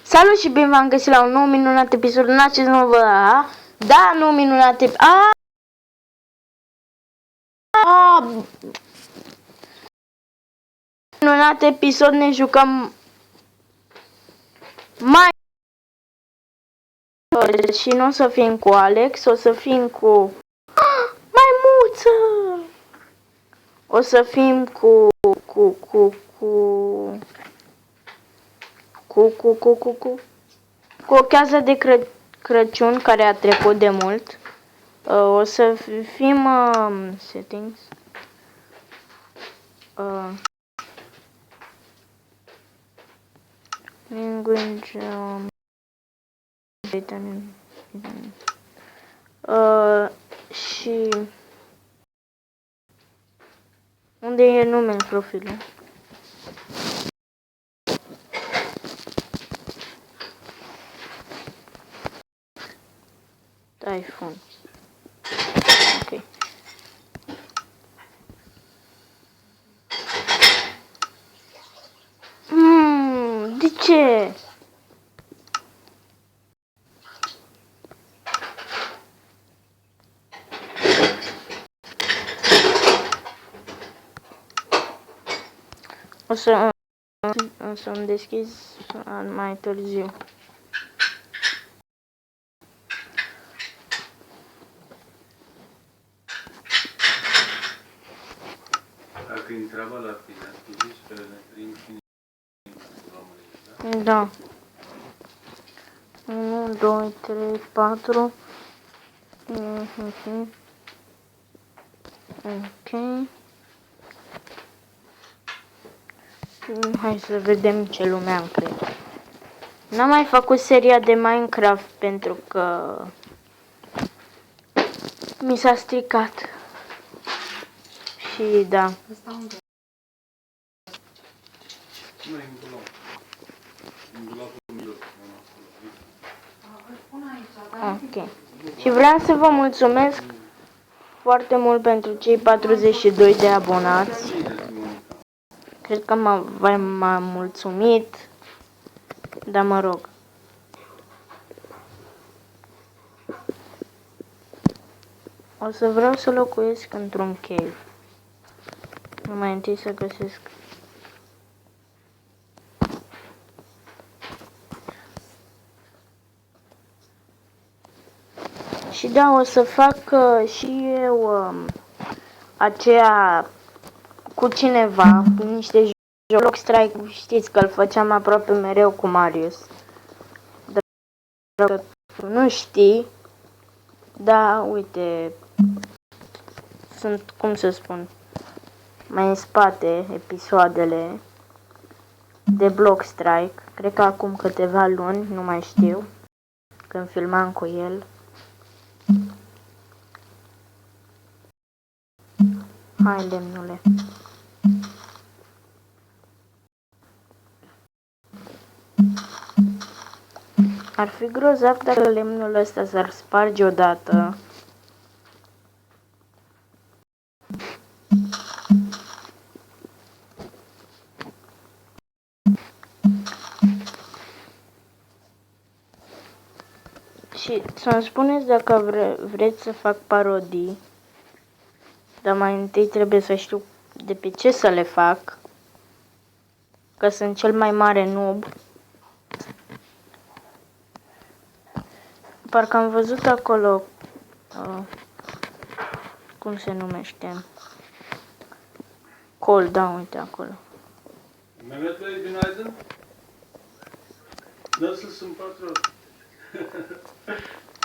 Salut și bine v-am găsit la un nou minunat episod în acest nou nou minunat minunat episod ne jucăm mai și nu o să fim cu Alex, o să fim cu maimuță. O să fim cu o chează de Crăciun care a trecut de mult. O să fim settings. Language și unde e numele profilului? iPhone. Ok. De ce? O să-mi deschizi mai târziu. Dacă intrava la tine, zici că ne prind cine da. 1, 2, 3, 4. Ok. Hai să vedem ce lume am creat. N-am mai făcut seria de Minecraft pentru că mi s-a stricat. Și da. Ok. Și vreau să vă mulțumesc foarte mult pentru cei 42 de abonați. Cred că m-am mulțumit. Dar mă rog. O să vreau să locuiesc într-un cave. Mai întâi să găsesc. Și da, o să fac și eu aceea cu cineva, cu niște Block Strike, știți că îl făceam aproape mereu cu Marius. Dacă nu știi, da, uite, sunt, cum să spun, mai în spate episoadele de Block Strike. Cred că acum câteva luni, nu mai știu, când filmam cu el. Hai, lemnule. Ar fi grozav dacă lemnul ăsta s-ar sparge odată. Și să-mi spuneți dacă vreți să fac parodii. Dar mai întâi trebuie să știu de pe ce să le fac. Că sunt cel mai mare noob. Parcă am văzut acolo, cum se numește, Col, da, uite acolo. Mehmet Bey, günaydın. Nasılsın patron?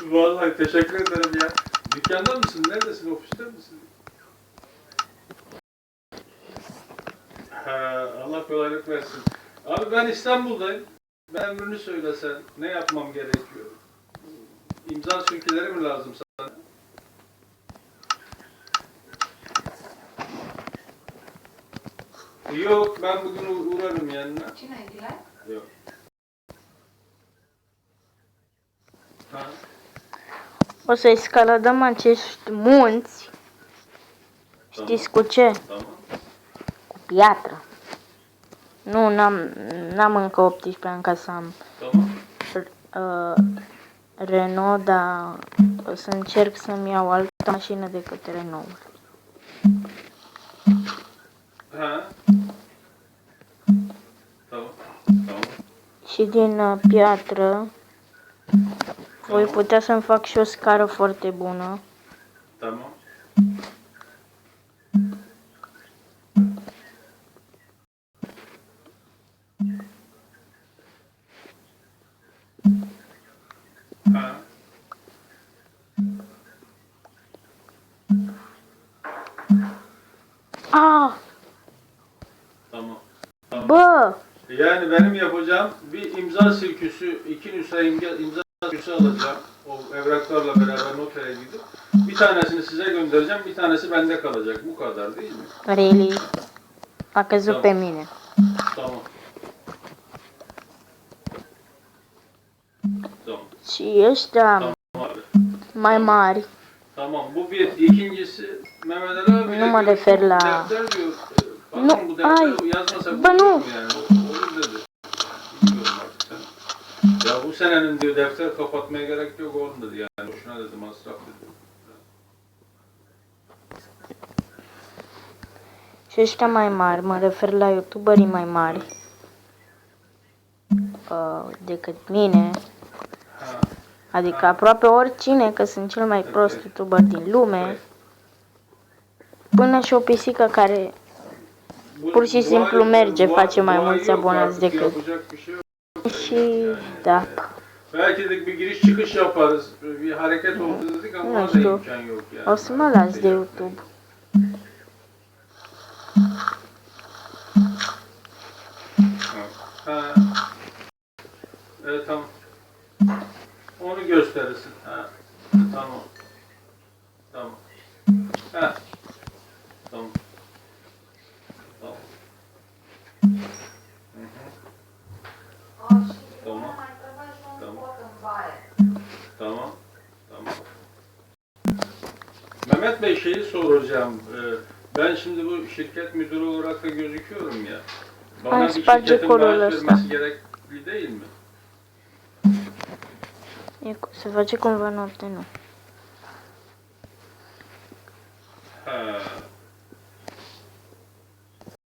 Vallahi teşekkür ederim ya. Dükkanda mısın? Neredesin? Ofiste misin? Allah kolaylık versin. Abi ben İstanbul'dayım. Ben emrini söylesen. Ne yapmam gerekiyor? İmza sürküleri mi lazım sana? Yok, ben bugün uğrarım yanına. Cine-i Yok. Ha? O să escaladăm acești munți. Știți cu ce? Tamam. Cu piatră. Nu, n-am încă 18 ani ca să am. Tamam. Renault, dar o să încerc să-mi iau altă mașină decât Renault. Ha? Tamam. Tamam. Și din piatră voi putea să-mi fac și o scară foarte bună. Tamam. Ha? Ah! Tamam. Tamam. Bă! Yani benim yapacağım bir imza sirküsü, 2 nüsha imza sirküsü alacağım. O evraklarla beraber notere gidip bir tanesini size göndereceğim, bir tanesi bende kalacak. Bu kadar değil mi? Really? A căzut pe mine. Tamam. Tamam. Și ăștia Tamam abi. mai mari, Tamam. Bu bir. İkincisi Mehmet Ali abi Nu mă refer la- defter diyor. Bakın Nu, bu defter ai. yazmasa Bă, nu. mu yani? Olur dedi. Bilmiyorum artık sen. Ya bu senenin diyor defter kapatmaya gerek yok oğlum dedi yani. Boşuna dedi masraf dedi. și ăștia mai mari, mă refer la youtuberii mai mari decât mine, Ha. adică aproape oricine, că sunt cel mai prost youtuber din lume, până și o pisică care pur și simplu merge, face mai mulți abonați decât. Și dacă Belki de bir giriş çıkış yaparız. Bir hareket oldu dedik ama Nu ona da știu. imkan yok yani. o să mă las de YouTube. Ha. Evet tamam. Onu gösterirsin. Ha. Tamam. Tamam. Ha. Tamam. Tamam. Hı hı. Tamam. Tamam. Tamam. Tamam. Mehmet Bey şeyi soracağım. Ben şimdi bu şirket müdürü olarak da gözüküyorum ya. Bana Hai, bir sparge şirketin corul maaş ăsta. vermesi gerekli değil mi? Se face cumva noapte, nu. Ha.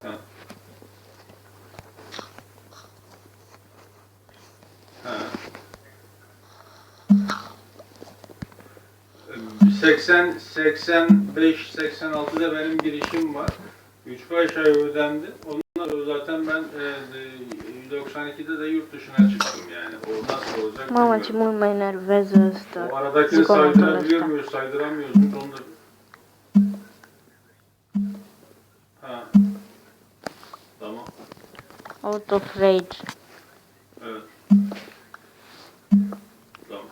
Ha. Ha. 80, 85, 86'da benim girişim var. 3-5 ay ödendi. Ondan sonra zaten ben 92'de de yurt dışına çıktım yani. O nasıl olacak Mamă, ce bilmiyorum. mult mă enervează ăsta. O aradakini Zgomotul saydırabiliyor ăsta. muyuz, saydıramıyoruz mu? Onu da... Ha. Tamam. Out of rage. Evet. Tamam.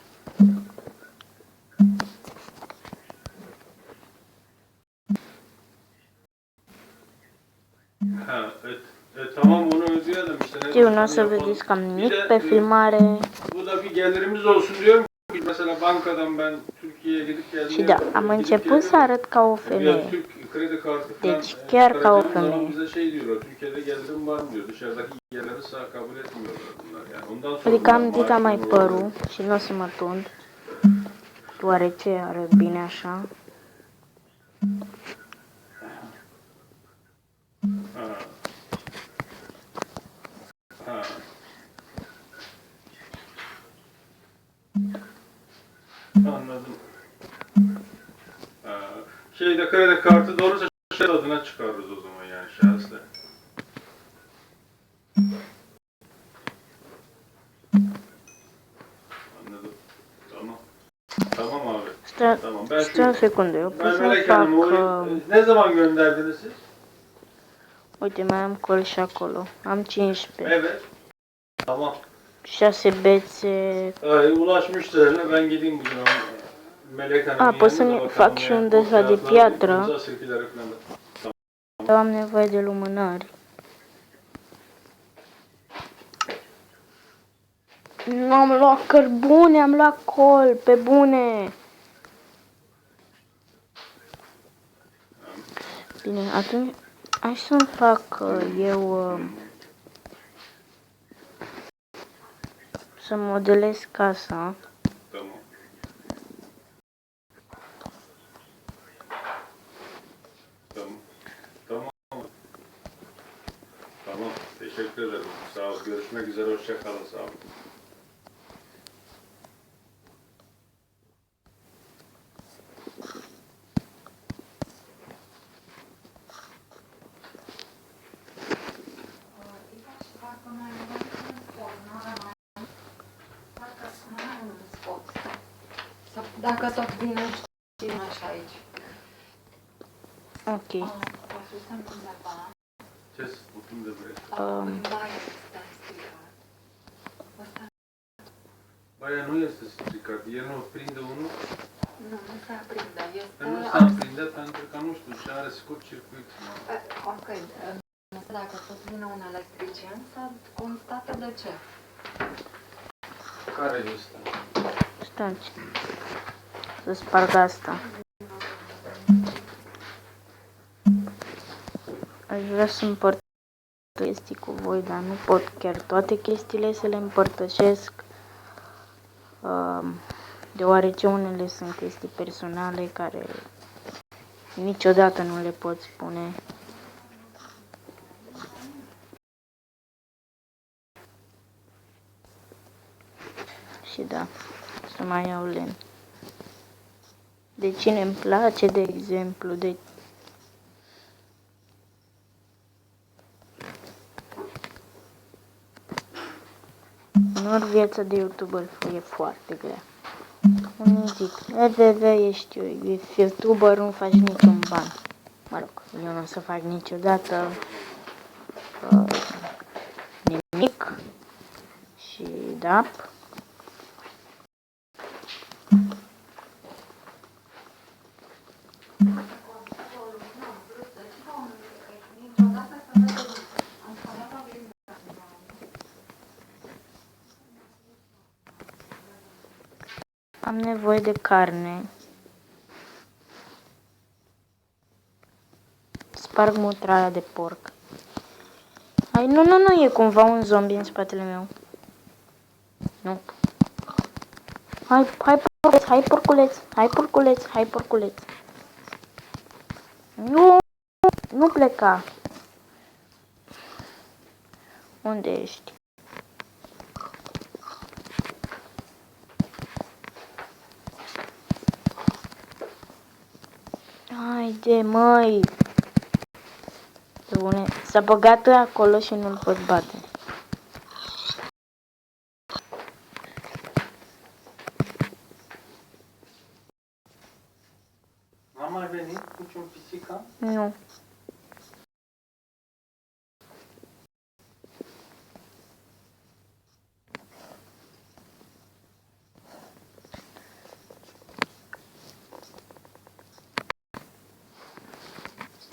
Ha, tamam onu ödeyelim işte. Știu, nu o să vedeți cam nimic pe filmare. Bu da bir gelirimiz olsun diyorum. Mesela bankadan ben Türkiye'ye gidip geldim. Și da, am început să arăt ca o femeie. Türk kredi kartı Deci chiar ca o çıkaracağımız zaman femeie. bize şey diyorlar. Türkiye'de gelirim var mı diyor. Dışarıdaki yerleri sağ kabul etmiyorlar bunlar yani. Ondan sonra Adică am dita mai maaşını părul și nu o să mă tund, deoarece arăt bine așa. Ha. Ha. Anladım. Şeyde kredi kartı doğrusa şahıs adına çıkarırız o zaman yani şahısla. Anladım. Tamam. Tamam abi. Stai, Tamam. Ben stai un secundă, eu pot ben să Melek fac... Hanım, ne zaman gönderdiniz siz? Uite, mai am col și acolo. Am 15. Evet. Tamam. 6 bețe. Ulaşmıştır eline. Ben gideyim bugün o Melek Hanım'ın A, pot să yanına da mi bakalım fac și ne un de ăsta de fiyatlar, piatră. imza sirküleri falan da. Dar am nevoie de lumânări. Nu am luat cărbune, am luat col, pe bune. Bine, atunci hai să-mi fac eu să modelez casa. Tamam. Tamam. Tamam. Tamam. Teşekkür ederim. Sağ ol. Görüşmek üzere. Hoşça kalın. Sağ ol. Dacă tot vine, știi așa aici. Ok. Susținem undeva. Ce spun de vrei? Mai este stricat. Ăsta Aia nu este stricat. El nu prinde unul. nu se aprinde. Este... Nu se aprinde pentru că nu știu ce are scurt circuit. Ok. Nu știu dacă tot vine un electrician să constate de ce. Care este? Stai. Să sparg asta. Aș vrea să împărtășesc chestii cu voi, dar nu pot chiar toate chestiile să le împărtășesc, deoarece unele sunt chestii personale care niciodată nu le pot spune. Și da, să mai iau lemn. De cine îmi place, de exemplu, de uneori viața de YouTuber e foarte grea. Unii zic, ești YouTuber, nu faci niciun ban. Mă rog, eu nu o să fac niciodată nimic. Și da. Am nevoie de carne. Sparg mutraia de porc. Hai, nu, e cumva un zombie în spatele meu. Nu. Hai porculeț. Nu pleca. Unde ești? Haide, măi! Bune, s-a băgat acolo și nu-l pot bate. N-a mai venit niciun pisică? Nu.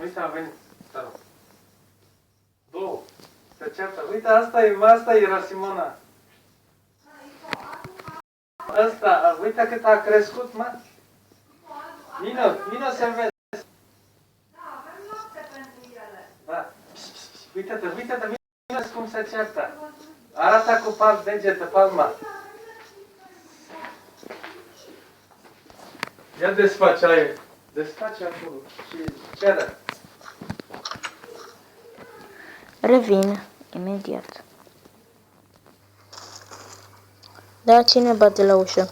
Uite, a venit. Da. Două. Se ceartă. Uite, asta era Simona. Asta, uite cât a crescut, mă. Vino să vezi. Da, avem lapte pentru ele. Da. Uite-te, vino cum se ceartă. Arată cu palma. Ia desface aia. Desface acolo și cere. Revin imediat. Da, cine bate la ușă?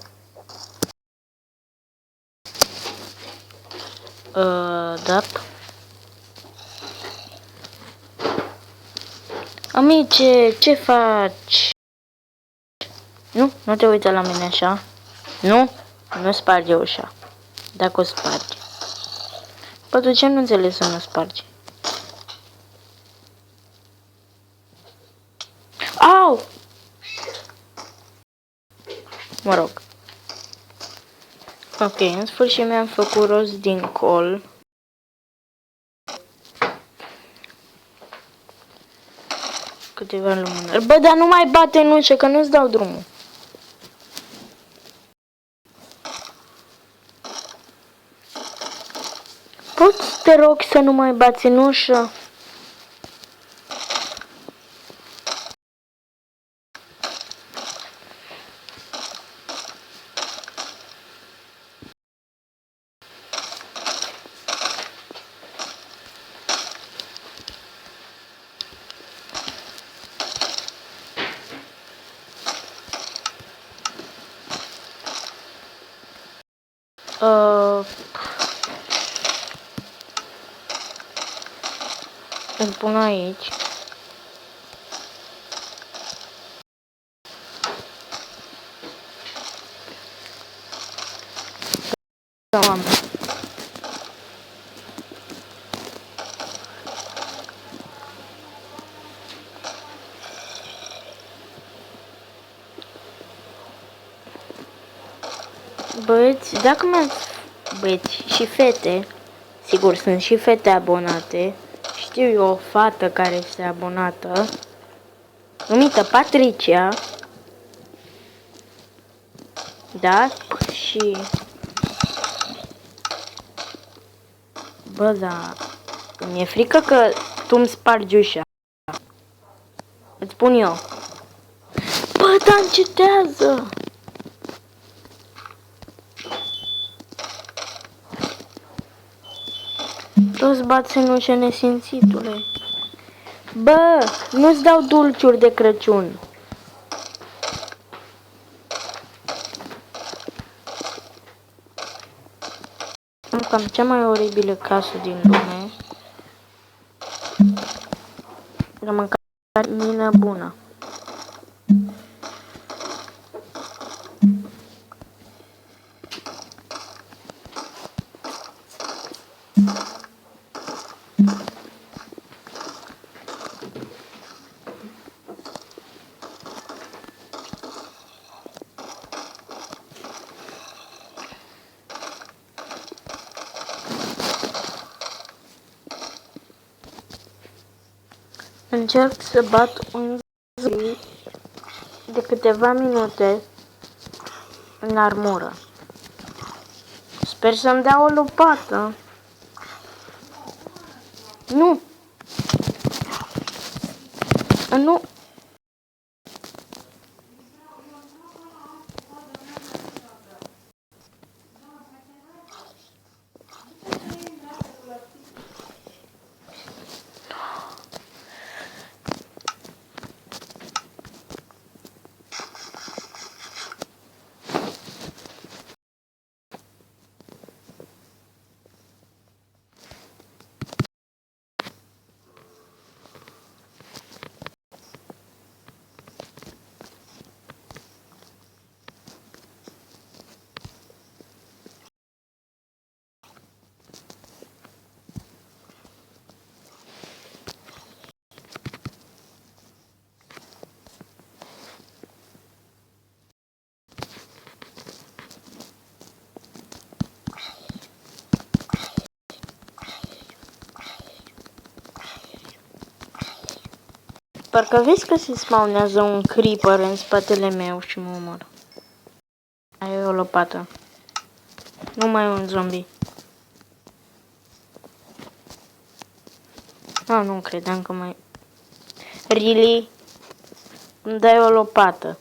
Da. Amice, ce faci? Nu te uita la mine așa. Nu sparge ușa. Dacă o spargi. Păi de ce nu înțeles să nu spargi? Au! Mă rog. Ok, în sfârșit mi-am făcut rost din col. Câteva lumânări. Bă, dar nu mai bate în ușă, că nu-ți dau drumul. Poți, te rog, să nu mai bați în ușă? Îl pun aici. Am. Băieți, dacă mi-ați... Băieți și fete, sigur sunt și fete abonate, știu eu o fată care este abonată, numită Patricia, da, și... Bă, da, mi-e frică că tu îmi spargi ușa. Îți spun eu. Bă, da, încetează! Toți bați în ușă, nesimțitule. Bă, nu-ți dau dulciuri de Crăciun. Am cam cea mai oribilă casă din lume. Am mâncat mină bună. Încerc să bat un zombie de câteva minute în armură. Sper să-mi dea o lopată. Nu! Nu! Parcă vezi că se spawnează un creeper în spatele meu și mă omor. Ai o lopată. Nu mai e un zombie. Nu credeam că mai... Really? Îmi dai o lopată.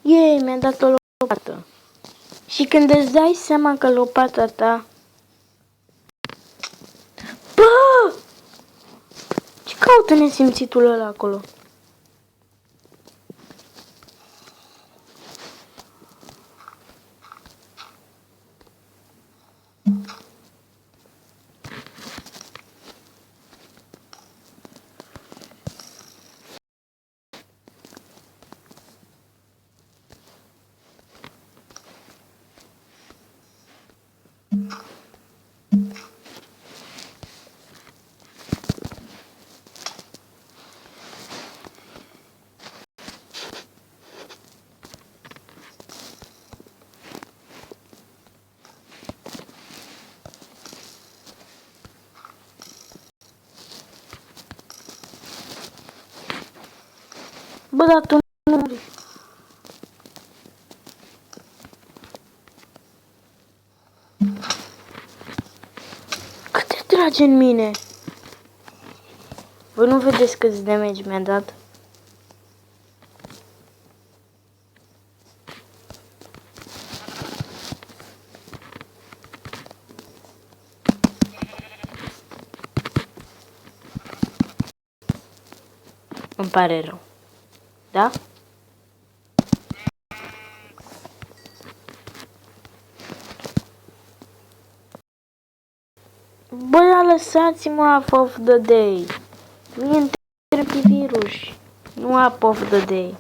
Yay, mi-a dat o lopată. Și când îți dai seama că lopata ta... Bă! Ce caută nesimțitul ăla acolo? Bă, dar tu nu muri. Cât te trage în mine? Vă nu vedeți câți damage mi-a dat? Îmi pare rău. Da? Bă, dar lăsați-mă half of the day. Mie îmi trebuie virus. Nu half of the day.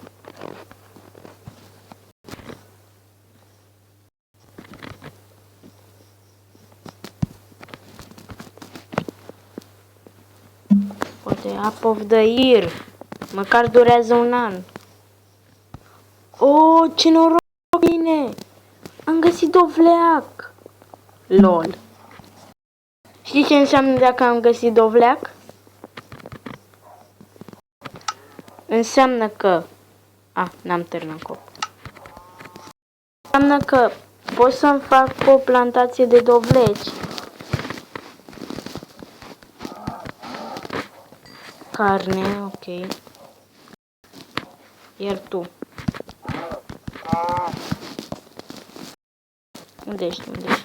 Poate half of the year. Măcar durează un an. Oh, ce noroc bine! Am găsit dovleac. LOL. Știi ce înseamnă dacă am găsit dovleac? Înseamnă că... n-am terminat cop. Înseamnă că pot să-mi fac o plantație de dovleci. Carne, ok. Iar tu? Unde ești? Unde ești?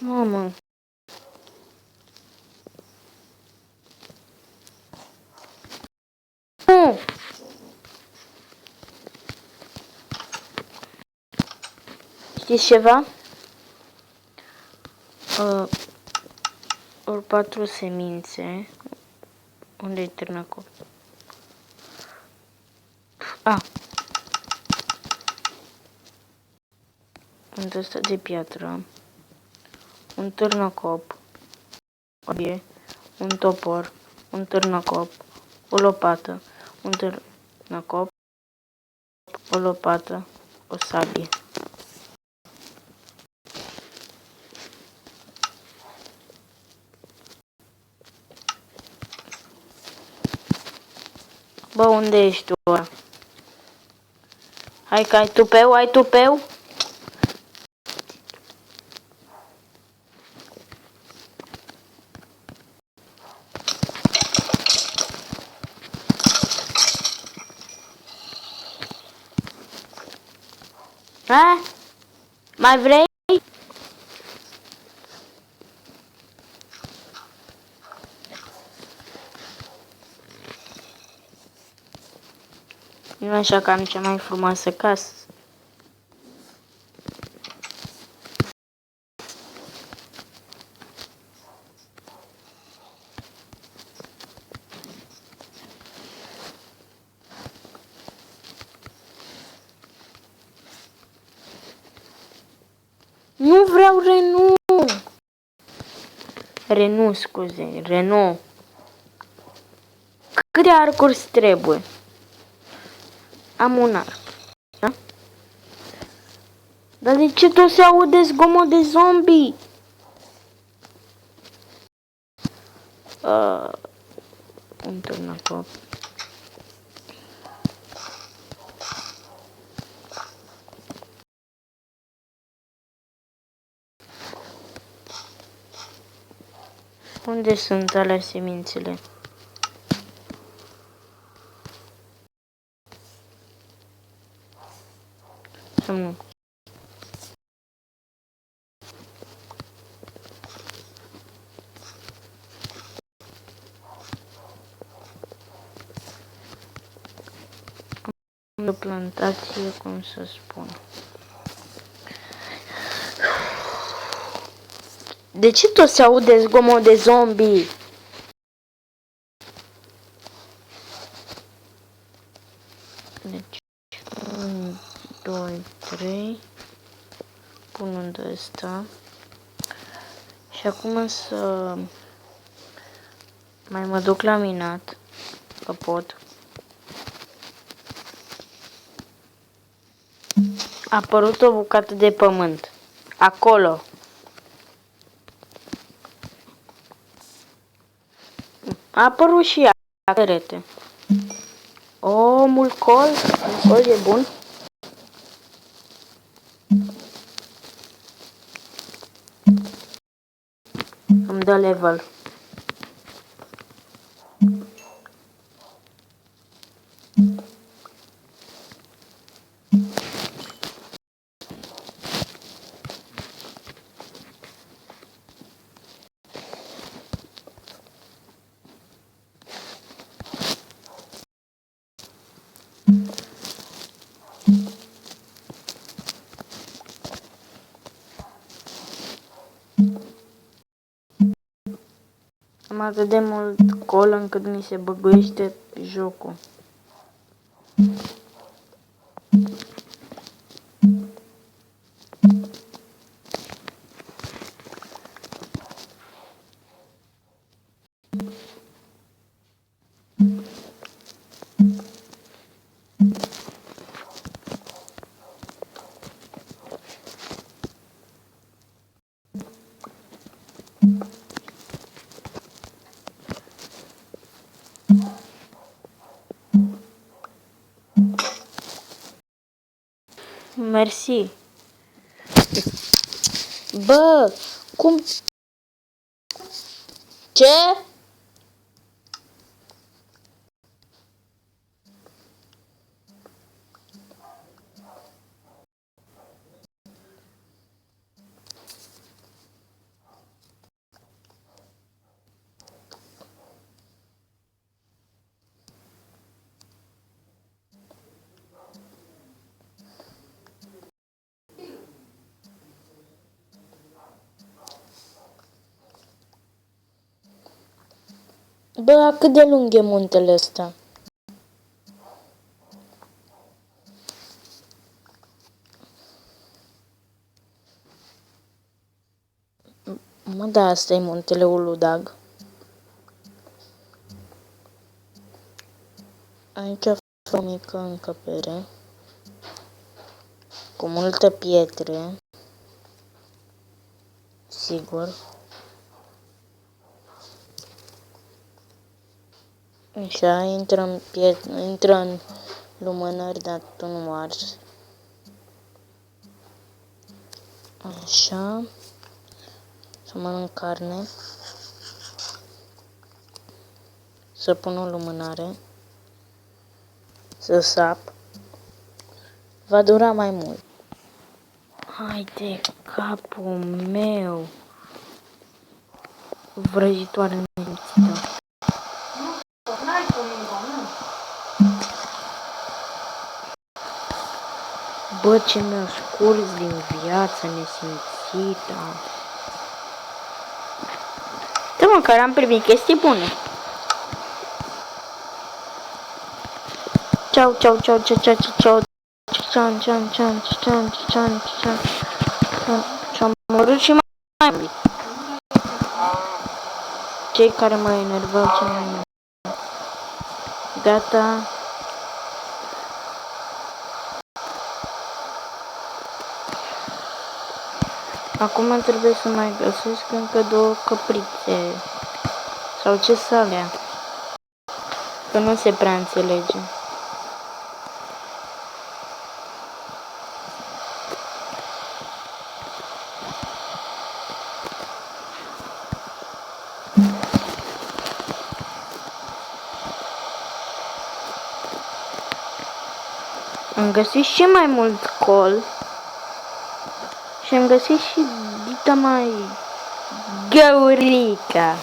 Mamă. Nu! Știți ceva? Ori 4 semințe. Unde-i târnăcop? Un ăsta de piatră. Un târnăcop. O bie. Un topor. Un târnăcop. O lopată. Un târnăcop. O lopată. O sabie. Bă, unde ești tu ăla? Hai că ai tupeu, ai tupeu? Mai vrei? Nu așa că am cea mai frumoasă casă. Nu vreau Renault, scuze, Renault. Câte arcuri trebuie? Am un arc. Da? Dar de ce tot se aude zgomot de zombie? Un târnăcop. Unde sunt alea semințele? Sau nu? O plantație, cum să spun. De ce tot se aude zgomot de zombie? Deci, 1, 2, 3. Pun unde ăsta. Și acum să mai mă duc la minat, că pot. A apărut o bucată de pământ. Acolo. A apărut și ea, perete. O, mulcol. Mulcol e bun. Îmi dă level. Am atât de mult col încât mi se băguiește jocul. Mersi. Bă, cum? Ce? Bă, cât de lung e muntele ăsta? Mă, da, asta e muntele Uludag. Aici o mică încăpere cu multă pietre, sigur. Așa, intră în lumânări, dar tu nu arzi. Așa. Să mănânc carne. Să pun o lumânare. Să sap. Va dura mai mult. Hai de capul meu. Vrăjitoare nesimțită. N-ai comigo, nu? Bă, ce mi-a scurs din viață nesimțită. Da, măcar am primit chestii bune. Ciao, ciao, ciao, ciao, ciao, ciao, ciao, ciao, ciao, ciao, ciao, ciao, ciao. Și-am omorât și mai mult. Cei care mă enervau cel mai mult. Gata. Acum trebuie să mai găsesc încă 2 căprițe. Sau ce să alea? Că nu se prea înțelege. Am găsit și mai mult col. Și am găsit și dita mai găurica.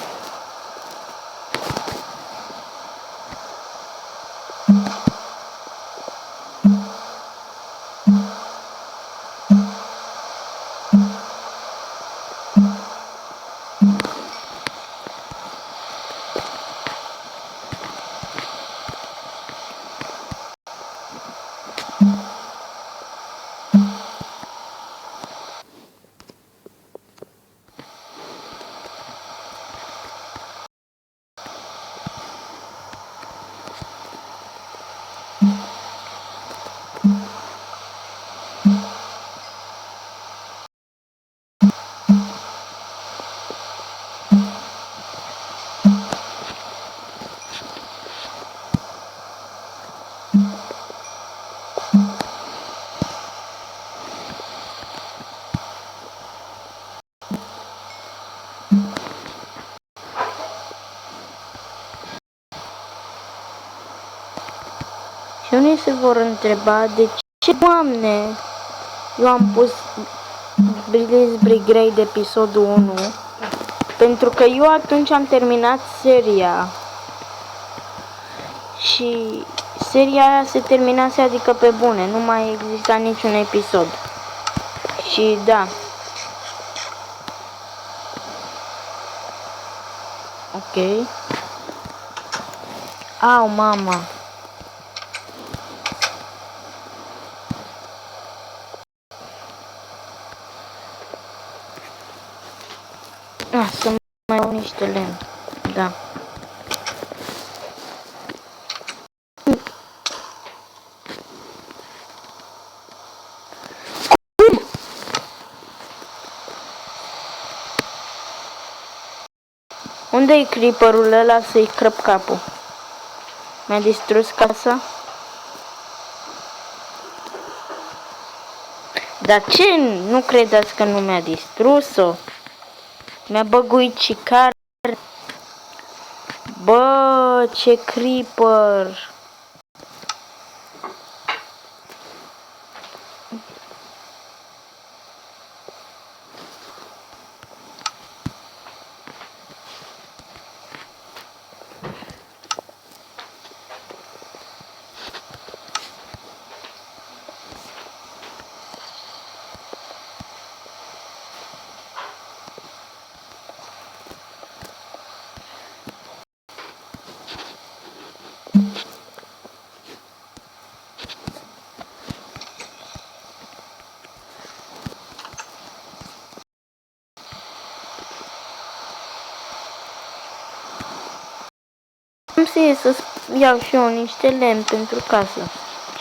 Și unii se vor întreba de ce, Doamne, eu am pus Blaze Brigade episodul 1, pentru că eu atunci am terminat seria și seria aia se terminase, adică pe bune, nu mai exista niciun episod. Și da, Ok. Au, mama. Să mai iau niște lemn. Da. Unde-i creeperul ăla să-i crăp capul? Mi-a distrus casa? Dar ce? Nu credeți că nu mi-a distrus-o? Mi-a băguit și car. Bă, ce creeper! Am să ies să iau și eu niște lemn pentru casă.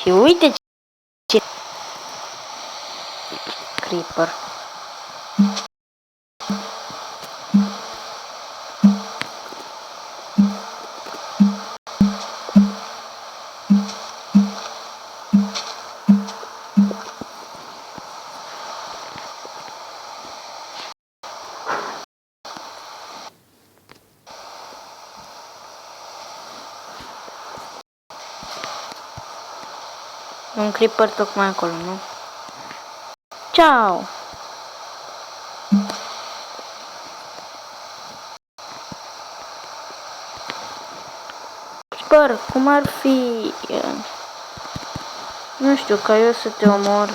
Și uite ce creeper. Un creeper tocmai acolo, nu? Ciao! Sper, cum ar fi... Nu știu, ca eu să te omor.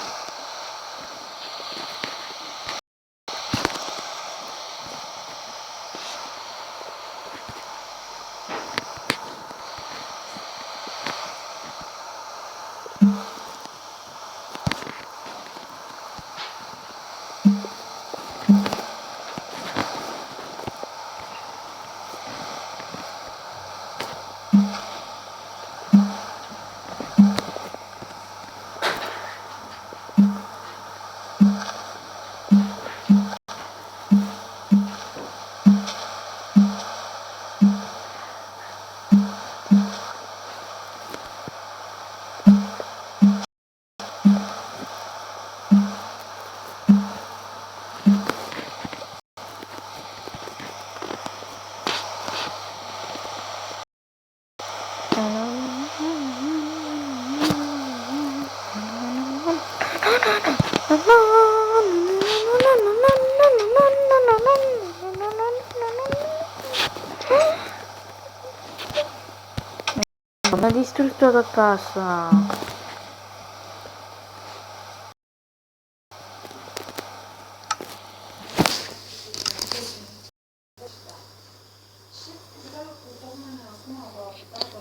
Mi-a distrus toată casa.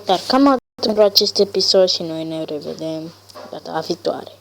Dar cam atât pentru acest episod și noi ne revedem data viitoare.